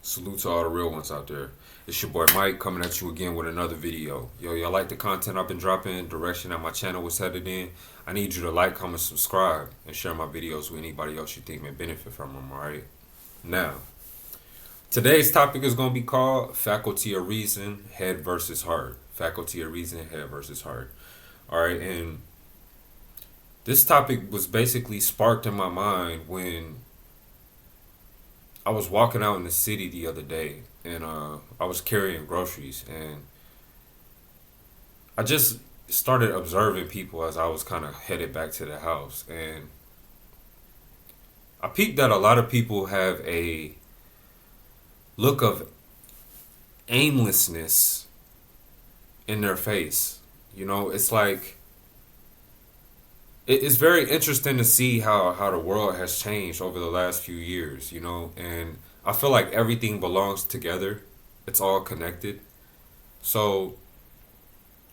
Salute to all the real ones out there. It's your boy Mike coming at you again with another video. Yo, y'all like the content I've been dropping, direction that my channel was headed in? I need you to like, comment, subscribe, and share my videos with anybody else you think may benefit from them, alright? Now, today's topic is going to be called Faculty of Reason, Head versus Heart. Faculty of Reason, Head versus Heart. Alright, and this topic was basically sparked in my mind when I was walking out in the city the other day, and I was carrying groceries, and I just started observing people as I was kind of headed back to the house, and I peeped that a lot of people have a look of aimlessness in their face. You know, it's like it's very interesting to see how the world has changed over the last few years, you know, and I feel like everything belongs together. It's all connected. So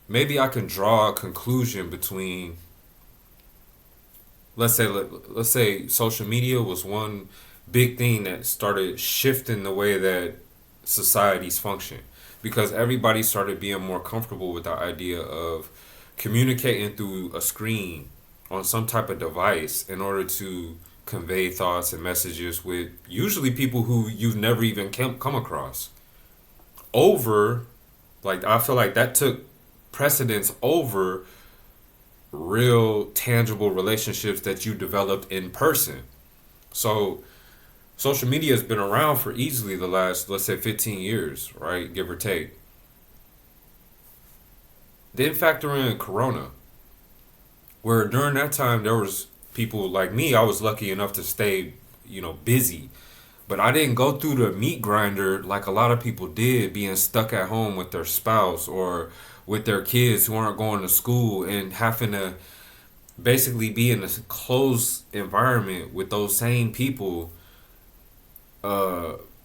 maybe I can draw a conclusion between let's say social media was one big thing that started shifting the way that societies function, because everybody started being more comfortable with the idea of communicating through a screen on some type of device in order to convey thoughts and messages with usually people who you've never even come across. Over, like, I feel like that took precedence over real tangible relationships that you developed in person. So social media has been around for easily the last, let's say, 15 years, right? Give or take. Then factor in Corona, where during that time there was people like me. I was lucky enough to stay, busy, but I didn't go through the meat grinder like a lot of people did, being stuck at home with their spouse or with their kids who aren't going to school and having to basically be in a closed environment with those same people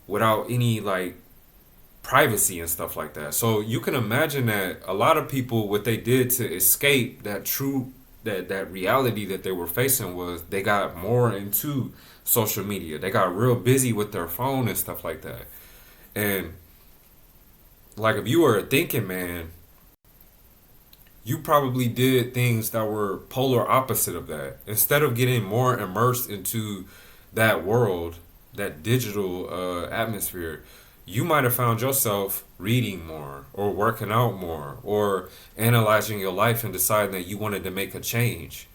without any like privacy and stuff like that. So you can imagine that a lot of people, what they did to escape that reality that they were facing was they got more into social media. They got real busy with their phone and stuff like that. And like, if you were a thinking man, you probably did things that were polar opposite of that. Instead of getting more immersed into that world, that digital atmosphere, you might have found yourself reading more or working out more or analyzing your life and deciding that you wanted to make a change.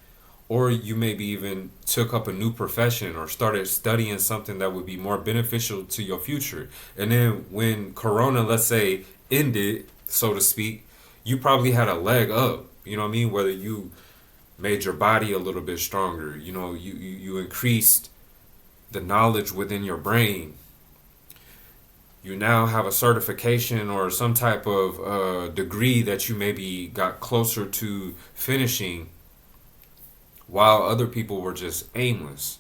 Or you maybe even took up a new profession or started studying something that would be more beneficial to your future. And then when Corona, let's say, ended, so to speak, you probably had a leg up. You know what I mean? Whether you made your body a little bit stronger, you increased the knowledge within your brain. You now have a certification or some type of degree that you maybe got closer to finishing, while other people were just aimless.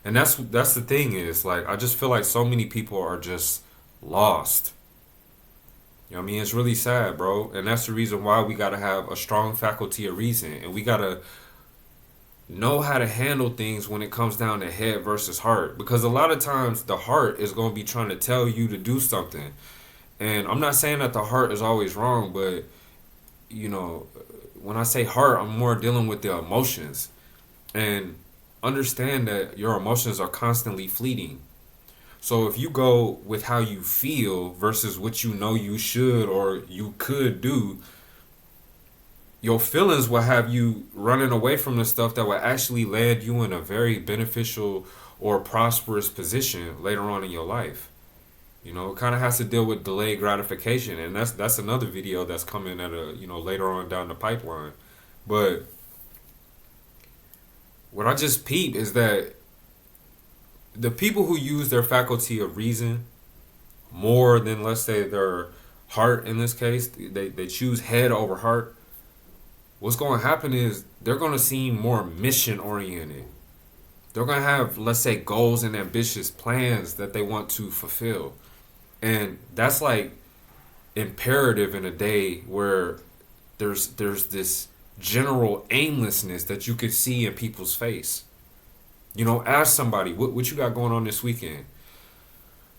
And that's the thing, is like, I just feel like so many people are just lost. You know what I mean? It's really sad, bro. And that's the reason why we got to have a strong faculty of reason. And we got to know how to handle things when it comes down to head versus heart. Because a lot of times the heart is going to be trying to tell you to do something. And I'm not saying that the heart is always wrong, but, when I say heart, I'm more dealing with the emotions. And understand that your emotions are constantly fleeting. So if you go with how you feel versus what you know you should or you could do, your feelings will have you running away from the stuff that will actually land you in a very beneficial or prosperous position later on in your life. It kind of has to deal with delayed gratification, and that's another video that's coming at later on down the pipeline. But what I just peeped is that the people who use their faculty of reason more than, let's say, their heart, in this case, they choose head over heart, what's going to happen is they're going to seem more mission oriented. They're going to have, let's say, goals and ambitious plans that they want to fulfill. And that's like imperative in a day where there's this general aimlessness that you could see in people's face. Ask somebody, what you got going on this weekend?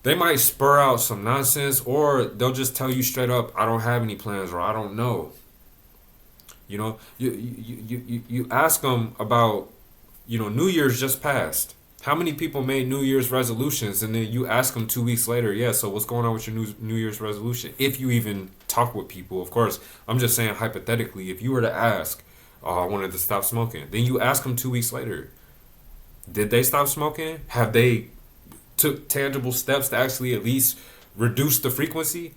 They might spur out some nonsense, or they'll just tell you straight up, I don't have any plans, or I don't know. You ask them about, New Year's just passed. How many people made New Year's resolutions, and then you ask them 2 weeks later, yeah, so what's going on with your New Year's resolution? If you even talk with people, of course, I'm just saying hypothetically, if you were to ask, oh, I wanted to stop smoking, then you ask them 2 weeks later, did they stop smoking? Have they took tangible steps to actually at least reduce the frequency?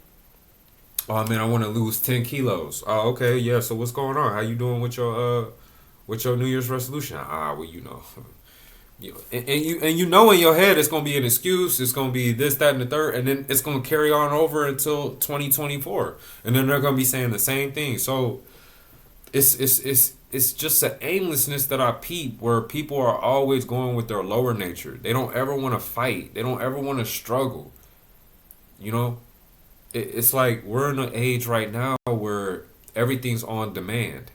Oh man, I want to lose 10 kilos. Oh, okay, yeah. So what's going on? How you doing with your New Year's resolution? Ah, well, and you know in your head it's gonna be an excuse. It's gonna be this, that, and the third, and then it's gonna carry on over until 2024, and then they're gonna be saying the same thing. So it's just an aimlessness that I peep, where people are always going with their lower nature. They don't ever want to fight. They don't ever want to struggle. You know, it's like we're in an age right now where everything's on demand.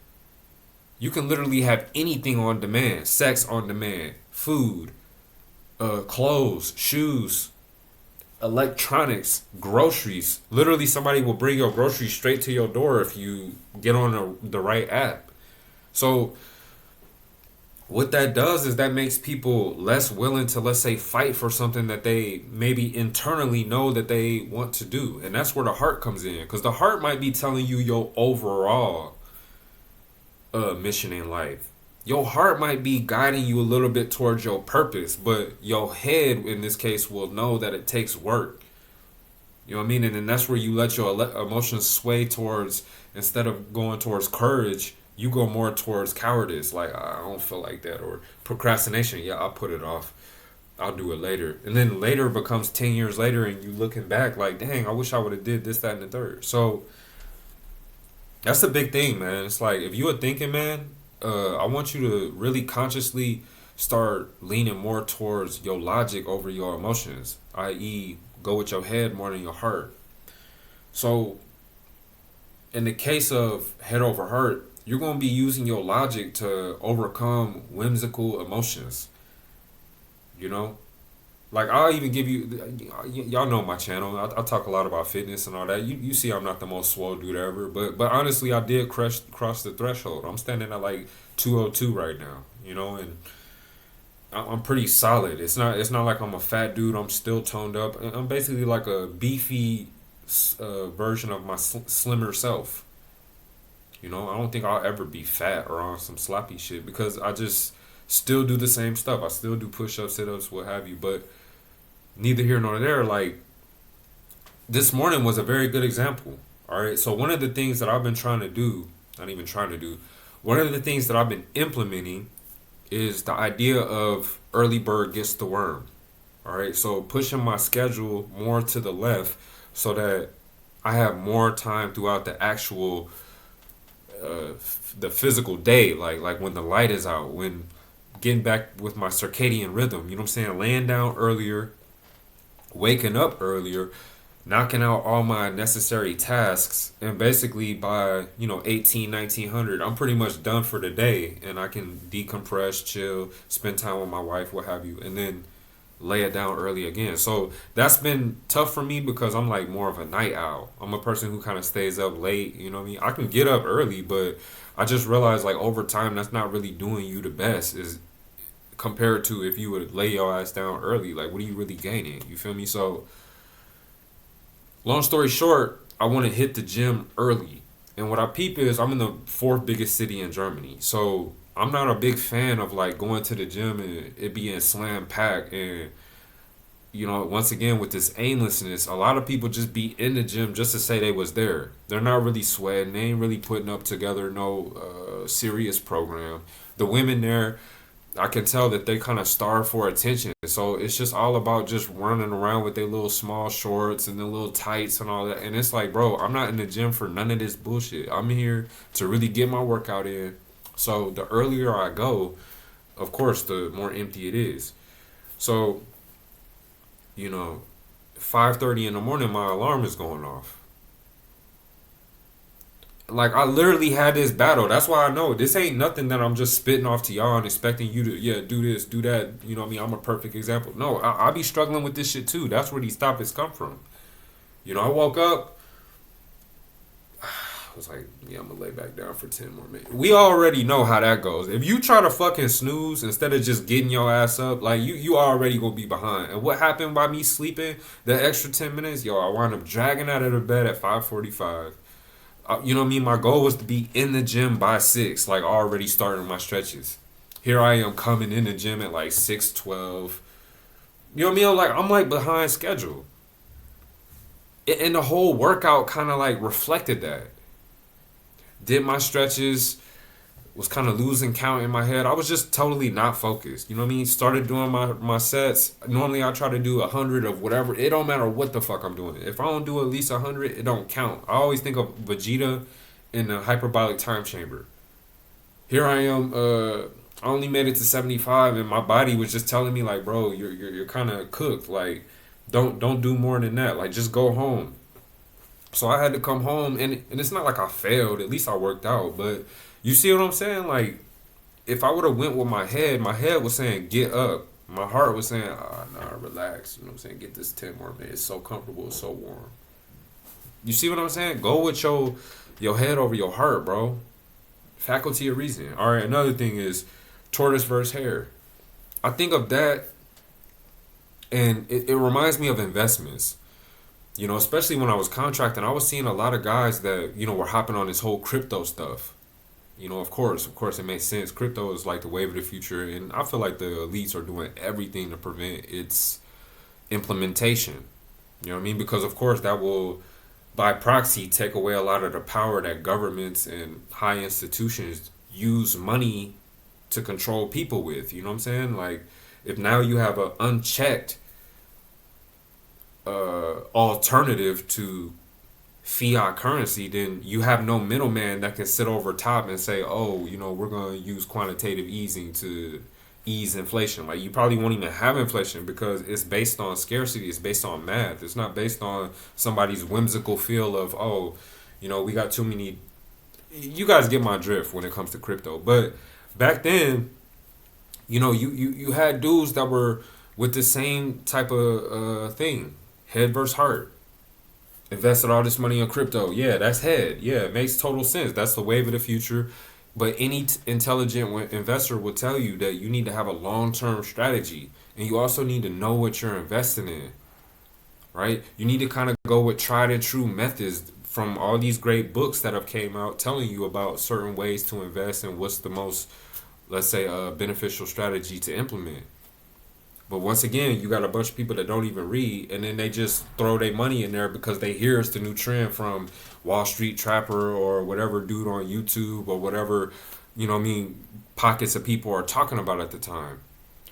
You can literally have anything on demand: sex on demand, food, clothes, shoes, electronics, groceries. Literally, somebody will bring your groceries straight to your door if you get on the right app. So what that does is that makes people less willing to, let's say, fight for something that they maybe internally know that they want to do. And that's where the heart comes in, because the heart might be telling you your overall mission in life. Your heart might be guiding you a little bit towards your purpose, but your head in this case will know that it takes work. You know what I mean? And then that's where you let your emotions sway towards, instead of going towards courage, you go more towards cowardice. Like, I don't feel like that. Or procrastination. Yeah, I'll put it off. I'll do it later. And then later becomes 10 years later, and you looking back like, dang, I wish I would have did this, that, and the third. So that's a big thing, man. It's like, if you are thinking, man, I want you to really consciously start leaning more towards your logic over your emotions, i.e., go with your head more than your heart. So, in the case of head over heart, you're going to be using your logic to overcome whimsical emotions. You know, like I'll even give you, y'all know my channel. I talk a lot about fitness and all that. You see, I'm not the most swole dude ever, but honestly, I did cross the threshold. I'm standing at like 202 right now. And I'm pretty solid. It's not like I'm a fat dude. I'm still toned up. I'm basically like a beefy version of my slimmer self. I don't think I'll ever be fat or on some sloppy shit, because I just still do the same stuff. I still do push-ups, sit-ups, what have you. But neither here nor there. Like, this morning was a very good example. All right. So one of the things that I've been trying to do, not even trying to do, one of the things that I've been implementing is the idea of early bird gets the worm. All right. So pushing my schedule more to the left so that I have more time throughout the actual the physical day, like when the light is out, when getting back with my circadian rhythm, you know what I'm saying, laying down earlier, waking up earlier, knocking out all my necessary tasks, and basically by 18, 1900, I'm pretty much done for the day, and I can decompress, chill, spend time with my wife, what have you, and then lay it down early again. So that's been tough for me, because I'm like more of a night owl. I'm a person who kind of stays up late, you know what I mean? I can get up early, but I just realized, like, over time, that's not really doing you the best, is compared to if you would lay your ass down early. Like, what are you really gaining? You feel me? So long story short, I want to hit the gym early. And what I peep is, I'm in the fourth biggest city in Germany. So I'm not a big fan of like going to the gym and it being slam packed. And once again, with this aimlessness, a lot of people just be in the gym just to say they was there. They're not really sweating. They ain't really putting up together no serious program. The women there, I can tell that they kind of starve for attention. So it's just all about just running around with their little small shorts and their little tights and all that. And it's like, bro, I'm not in the gym for none of this bullshit. I'm here to really get my workout in. So the earlier I go, of course, the more empty it is. So, 5:30 in the morning, my alarm is going off. Like I literally had this battle. That's why I know this ain't nothing that I'm just spitting off to y'all and expecting you to do this, do that. You know what I mean? I'm a perfect example. No, I be struggling with this shit too. That's where these topics come from. I woke up. I was like, yeah, I'm gonna lay back down for 10 more minutes. We already know how that goes. If you try to fucking snooze instead of just getting your ass up, like you already gonna be behind. And what happened by me sleeping the extra 10 minutes? Yo, I wound up dragging out of the bed at 5:45. You know what I mean? My goal was to be in the gym by 6, like already starting my stretches. Here I am coming in the gym at like 6:12. You know what I mean? I'm like behind schedule. And the whole workout kind of like reflected that. Did my stretches, was kind of losing count in my head. I was just totally not focused. You know what I mean? Started doing my sets. Normally I try to do 100 of whatever. It don't matter what the fuck I'm doing. If I don't do at least 100, it don't count. I always think of Vegeta in the hyperbolic time chamber. Here I am. I only made it to 75, and my body was just telling me like, bro, you're kind of cooked. Like, don't do more than that. Like, just go home. So I had to come home, and it's not like I failed. At least I worked out. But you see what I'm saying? Like, if I would have went with my head was saying get up. My heart was saying, nah, relax. You know what I'm saying? Get this 10 more minutes. It's so comfortable. It's so warm. You see what I'm saying? Go with your head over your heart, bro. Faculty of reasoning. All right. Another thing is Tortoise versus hare. I think of that, and it reminds me of investments. Especially when I was contracting, I was seeing a lot of guys that, were hopping on this whole crypto stuff. Of course, it makes sense. Crypto is like the wave of the future, and I feel like the elites are doing everything to prevent its implementation. You know what I mean? Because, of course, that will, by proxy, take away a lot of the power that governments and high institutions use money to control people with. You know what I'm saying? Like, if now you have an unchecked alternative to fiat currency, then you have no middleman that can sit over top and say, oh, we're going to use quantitative easing to ease inflation. Like, you probably won't even have inflation because it's based on scarcity. It's based on math. It's not based on somebody's whimsical feel of, oh, we got too many. You guys get my drift when it comes to crypto. But back then, you had dudes that were with the same type of thing. Head versus heart. Invested all this money in crypto. Yeah, that's head. Yeah, it makes total sense. That's the wave of the future. But any intelligent investor will tell you that you need to have a long-term strategy. And you also need to know what you're investing in. Right? You need to kind of go with tried and true methods from all these great books that have came out telling you about certain ways to invest and what's the most, let's say, beneficial strategy to implement. But once again, you got a bunch of people that don't even read, and then they just throw their money in there because they hear it's the new trend from Wall Street Trapper or whatever dude on YouTube or whatever, pockets of people are talking about at the time.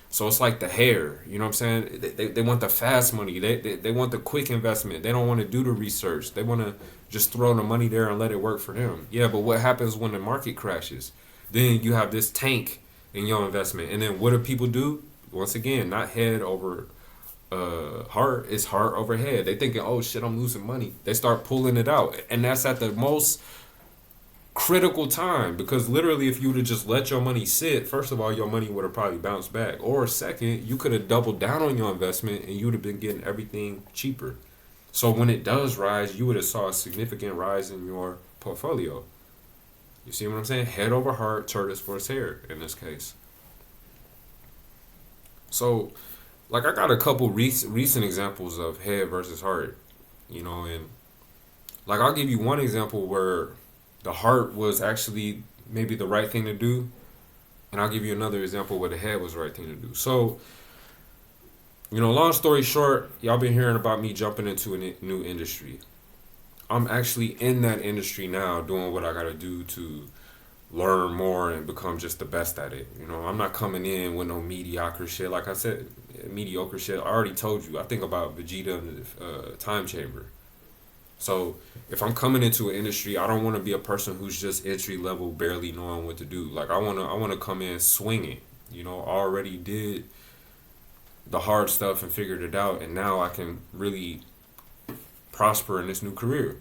So it's like the hare, you know what I'm saying? They want the fast money. They want the quick investment. They don't want to do the research. They want to just throw the money there and let it work for them. Yeah, but what happens when the market crashes? Then you have this tank in your investment. And then what do people do? Once again, not head over heart, it's heart over head. They thinking, oh shit, I'm losing money. They start pulling it out. And that's at the most critical time, because literally if you would have just let your money sit, first of all, your money would have probably bounced back. Or second, you could have doubled down on your investment and you would have been getting everything cheaper. So when it does rise, you would have saw a significant rise in your portfolio. You see what I'm saying? Head over heart, tortoise versus hare in this case. So, like, I got a couple recent examples of head versus heart, and like I'll give you one example where the heart was actually maybe the right thing to do, and I'll give you another example where the head was the right thing to do. So, long story short, y'all been hearing about me jumping into a new industry. I'm actually in that industry now doing what I got to do to learn more and become just the best at it. I'm not coming in with no mediocre shit. Like I said, mediocre shit. I already told you. I think about Vegeta in the time chamber. So if I'm coming into an industry, I don't want to be a person who's just entry level, barely knowing what to do. Like I want to come in swinging. I already did the hard stuff and figured it out, and now I can really prosper in this new career.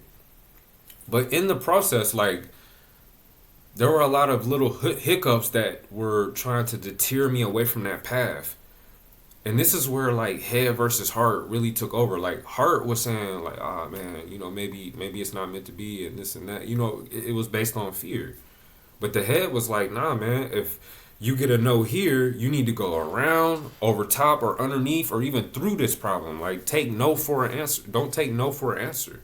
But in the process, like, there were a lot of little hiccups that were trying to deter me away from that path. And this is where like head versus heart really took over. Like heart was saying like, ah man, maybe it's not meant to be and this and that. It was based on fear. But the head was like, nah man, if you get a no here, you need to go around, over top or underneath or even through this problem. Like take no for an answer. Don't take no for an answer.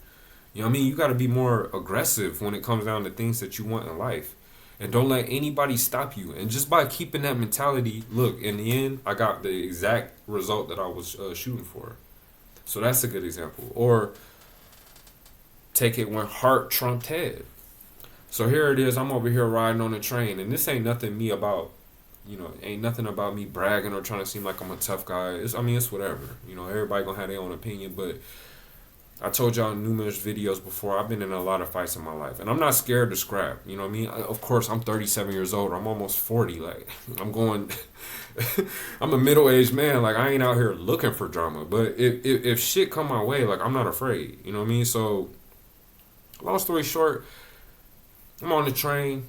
You know what I mean? You got to be more aggressive when it comes down to things that you want in life. And don't let anybody stop you. And just by keeping that mentality, look, in the end, I got the exact result that I was shooting for. So that's a good example. Or take it when heart trumped head. So here it is. I'm over here riding on a train. And this ain't nothing me about, ain't nothing about me bragging or trying to seem like I'm a tough guy. It's whatever. Everybody going to have their own opinion. But I told y'all in numerous videos before, I've been in a lot of fights in my life. And I'm not scared to scrap. You know what I mean? Of course, I'm 37 years old. I'm almost 40. Like, I'm a middle-aged man. Like, I ain't out here looking for drama. But if shit come my way, like, I'm not afraid. You know what I mean? So, long story short, I'm on the train.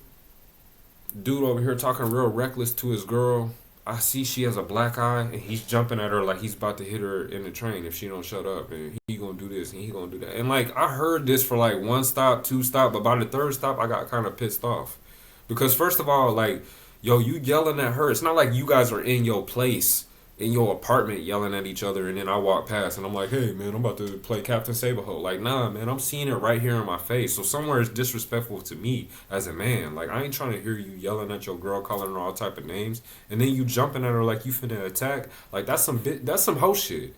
Dude over here talking real reckless to his girl. I see she has a black eye, and he's jumping at her like he's about to hit her in the train if she don't shut up, and he gonna do this and he gonna do that. And like I heard this for like one stop, two stop, but by the third stop I got kind of pissed off because first of all, like, yo, you yelling at her. It's not like you guys are in your place in your apartment yelling at each other, and then I walk past and I'm like, hey man, I'm about to play Captain Saberho. Like, nah man, I'm seeing it right here in my face. So somewhere it's disrespectful to me as a man. Like, I ain't trying to hear you yelling at your girl, calling her all type of names, and then you jumping at her like you finna attack. Like, that's some hoe shit.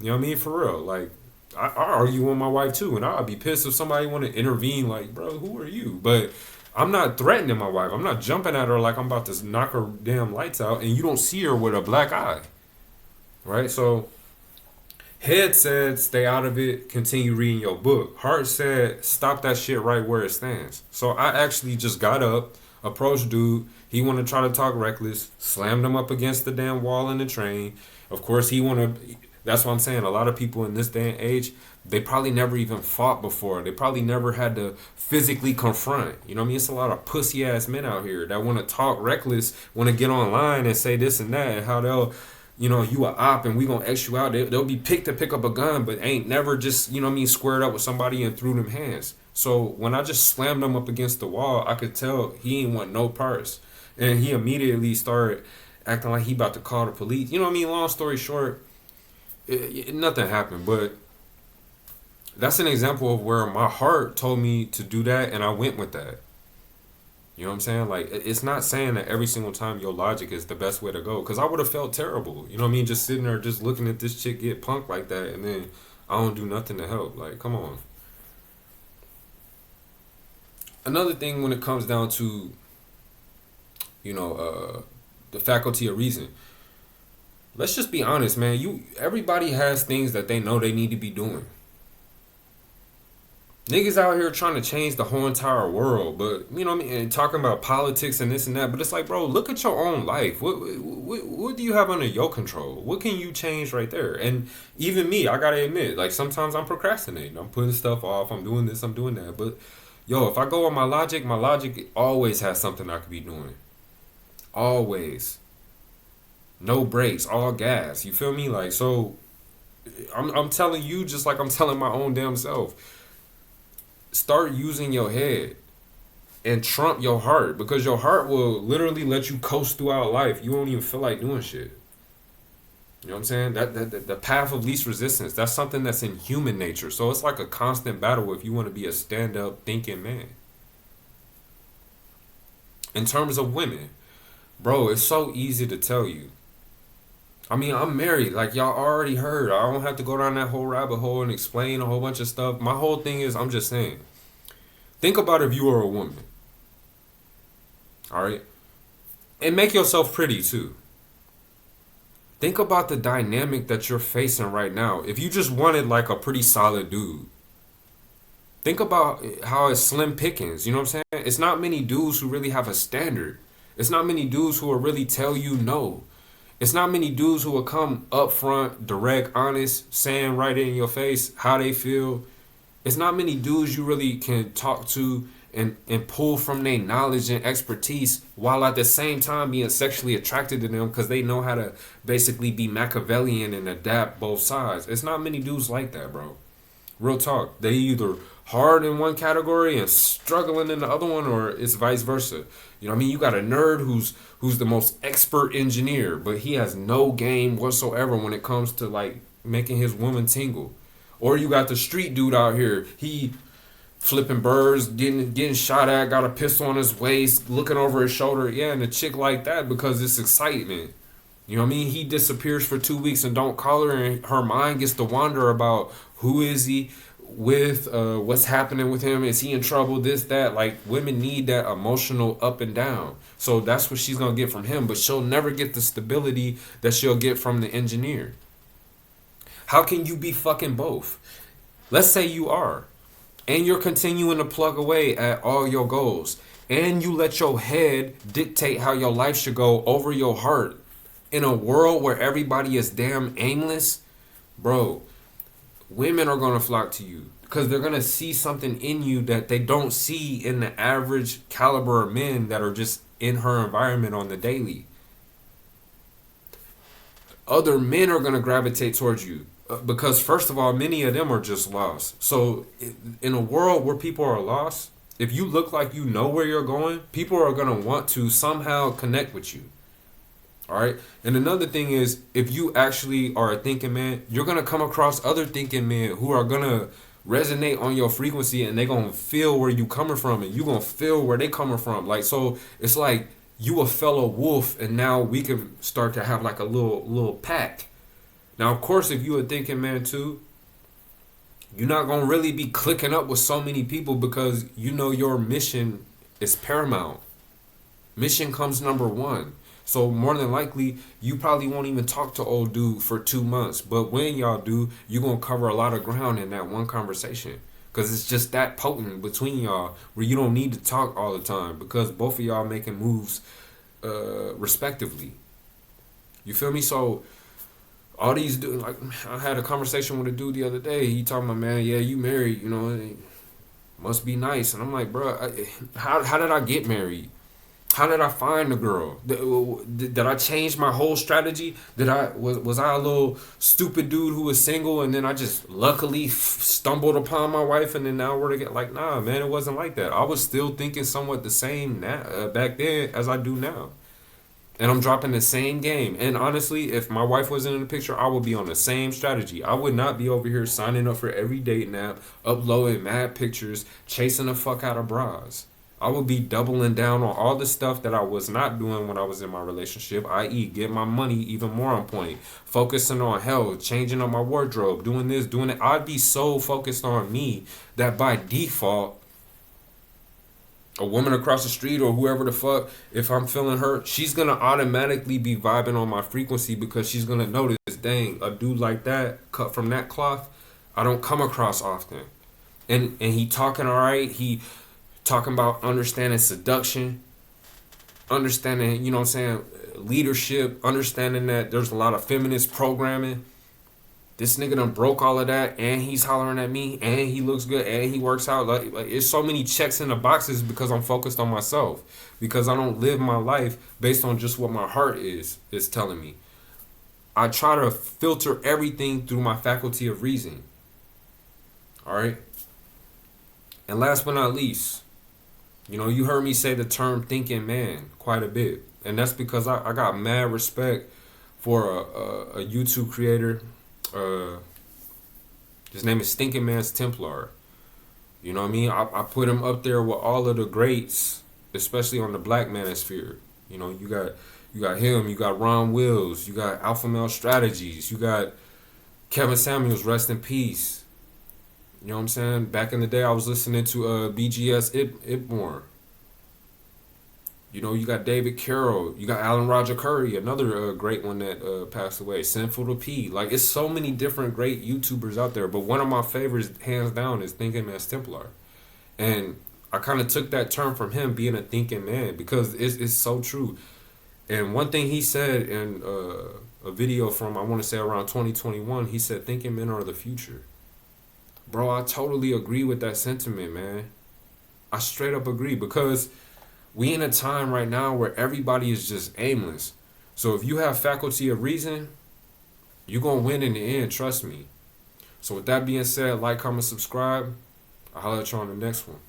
You know what I mean? For real. Like, I argue with my wife too, and I'd be pissed if somebody want to intervene. Like, bro, who are you? But I'm not threatening my wife. I'm not jumping at her like I'm about to knock her damn lights out, and you don't see her with a black eye, right? So, head said, stay out of it, continue reading your book. Heart said, stop that shit right where it stands. So I actually just got up, approached dude. He want to try to talk reckless, slammed him up against the damn wall in the train. Of course, he want to. That's what I'm saying. A lot of people in this day and age, they probably never even fought before. They probably never had to physically confront. You know what I mean? It's a lot of pussy ass men out here that want to talk reckless, want to get online and say this and that, and how they'll, you a op and we gonna X you out. They'll be picked to pick up a gun, but ain't never just, you know what I mean, squared up with somebody and threw them hands. So when I just slammed him up against the wall, I could tell he ain't want no parts. And he immediately started acting like he about to call the police. You know what I mean? Long story short, nothing happened, but that's an example of where my heart told me to do that and I went with that. You know what I'm saying? Like, it's not saying that every single time your logic is the best way to go, because I would have felt terrible. You know what I mean? Just sitting there, just looking at this chick get punked like that, and then I don't do nothing to help. Like, come on. Another thing when it comes down to, the faculty of reason. Let's just be honest, man. Everybody has things that they know they need to be doing. Niggas out here trying to change the whole entire world, but you know what I mean, and talking about politics and this and that. But it's like, bro, look at your own life. What do you have under your control? What can you change right there? And even me, I gotta admit, like sometimes I'm procrastinating. I'm putting stuff off. I'm doing this. I'm doing that. But yo, if I go on my logic always has something I could be doing. Always. No brakes, all gas. You feel me? Like, so I'm telling you just like I'm telling my own damn self. Start using your head and trump your heart, because your heart will literally let you coast throughout life. You won't even feel like doing shit. You know what I'm saying? That the path of least resistance, that's something that's in human nature. So it's like a constant battle if you want to be a stand-up thinking man. In terms of women, bro, it's so easy to tell you. I mean, I'm married. Like, y'all already heard. I don't have to go down that whole rabbit hole and explain a whole bunch of stuff. My whole thing is, I'm just saying. Think about if you were a woman. All right? And make yourself pretty, too. Think about the dynamic that you're facing right now. If you just wanted, like, a pretty solid dude. Think about how it's slim pickings. You know what I'm saying? It's not many dudes who really have a standard. It's not many dudes who will really tell you no. It's not many dudes who will come up front, direct, honest, saying right in your face how they feel. It's not many dudes you really can talk to and pull from their knowledge and expertise while at the same time being sexually attracted to them because they know how to basically be Machiavellian and adapt both sides. It's not many dudes like that, bro. Real talk. They either hard in one category and struggling in the other one, or it's vice versa. You know what I mean? You got a nerd who's the most expert engineer, but he has no game whatsoever when it comes to like making his woman tingle. Or you got the street dude out here. He flipping birds, getting shot at, got a pistol on his waist, looking over his shoulder. Yeah, and a chick like that because it's excitement. You know what I mean? He disappears for 2 weeks and don't call her, and her mind gets to wander about who is he with, what's happening with him, is he in trouble, this, that. Like, women need that emotional up and down. So that's what she's gonna get from him, but she'll never get the stability that she'll get from the engineer. How can you be fucking both? Let's say you are, and you're continuing to plug away at all your goals, and you let your head dictate how your life should go over your heart. In a world where everybody is damn aimless, bro, women are gonna flock to you because they're gonna see something in you that they don't see in the average caliber of men that are just in her environment on the daily. Other men are gonna gravitate towards you because first of all, many of them are just lost. So in a world where people are lost, if you look like you know where you're going, people are gonna want to somehow connect with you. All right. And another thing is, if you actually are a thinking man, you're going to come across other thinking men who are going to resonate on your frequency, and they're going to feel where you coming from, and you're going to feel where they coming from. Like, so it's like you a fellow wolf, and now we can start to have like a little pack. Now, of course, if you a thinking man too, you're not going to really be clicking up with so many people because you know your mission is paramount. Mission comes number one. So more than likely, you probably won't even talk to old dude for 2 months. But when y'all do, you're going to cover a lot of ground in that one conversation. Because it's just that potent between y'all where you don't need to talk all the time. Because both of y'all making moves respectively. You feel me? So all these dudes, like I had a conversation with a dude the other day. He talking about, man, yeah, you married, you know, it must be nice. And I'm like, bro, how did I get married? How did I find the girl? Did I change my whole strategy? Was I a little stupid dude who was single and then I just luckily stumbled upon my wife and then now we're together? Like, nah, man, it wasn't like that. I was still thinking somewhat the same now, back then as I do now. And I'm dropping the same game. And honestly, if my wife wasn't in the picture, I would be on the same strategy. I would not be over here signing up for every dating app, uploading mad pictures, chasing the fuck out of bras. I would be doubling down on all the stuff that I was not doing when I was in my relationship, i.e., get my money even more on point, focusing on health, changing up my wardrobe, doing this, doing that. I'd be so focused on me that by default, a woman across the street or whoever the fuck, if I'm feeling her, she's going to automatically be vibing on my frequency because she's going to notice, dang, a dude like that, cut from that cloth, I don't come across often. And he talking all right, he talking about understanding seduction, understanding, you know what I'm saying, leadership, understanding that there's a lot of feminist programming. This nigga done broke all of that, and he's hollering at me, and he looks good, and he works out. Like it's so many checks in the boxes because I'm focused on myself. Because I don't live my life based on just what my heart is telling me. I try to filter everything through my faculty of reason. Alright? And last but not least, you know, you heard me say the term thinking man quite a bit. And that's because I got mad respect for a YouTube creator. His name is Stinking Man's Templar. You know what I mean? I put him up there with all of the greats, especially on the black manosphere. You know, you got him, you got Ron Wills, you got Alpha Male Strategies, you got Kevin Samuels, rest in peace. You know what I'm saying? Back in the day, I was listening to BGS Ibmore. You know, you got David Carroll. You got Alan Roger Curry, another great one that passed away. Sinful to P. Like, it's so many different great YouTubers out there. But one of my favorites, hands down, is Thinking Man's Templar. And I kind of took that term from him, being a thinking man, because it's so true. And one thing he said in a video from, I want to say, around 2021, he said, thinking men are the future. Bro, I totally agree with that sentiment, man. I straight up agree because we in a time right now where everybody is just aimless. So if you have faculty of reason, you're gonna win in the end, trust me. So with that being said, like, comment, subscribe. I'll holler at you on the next one.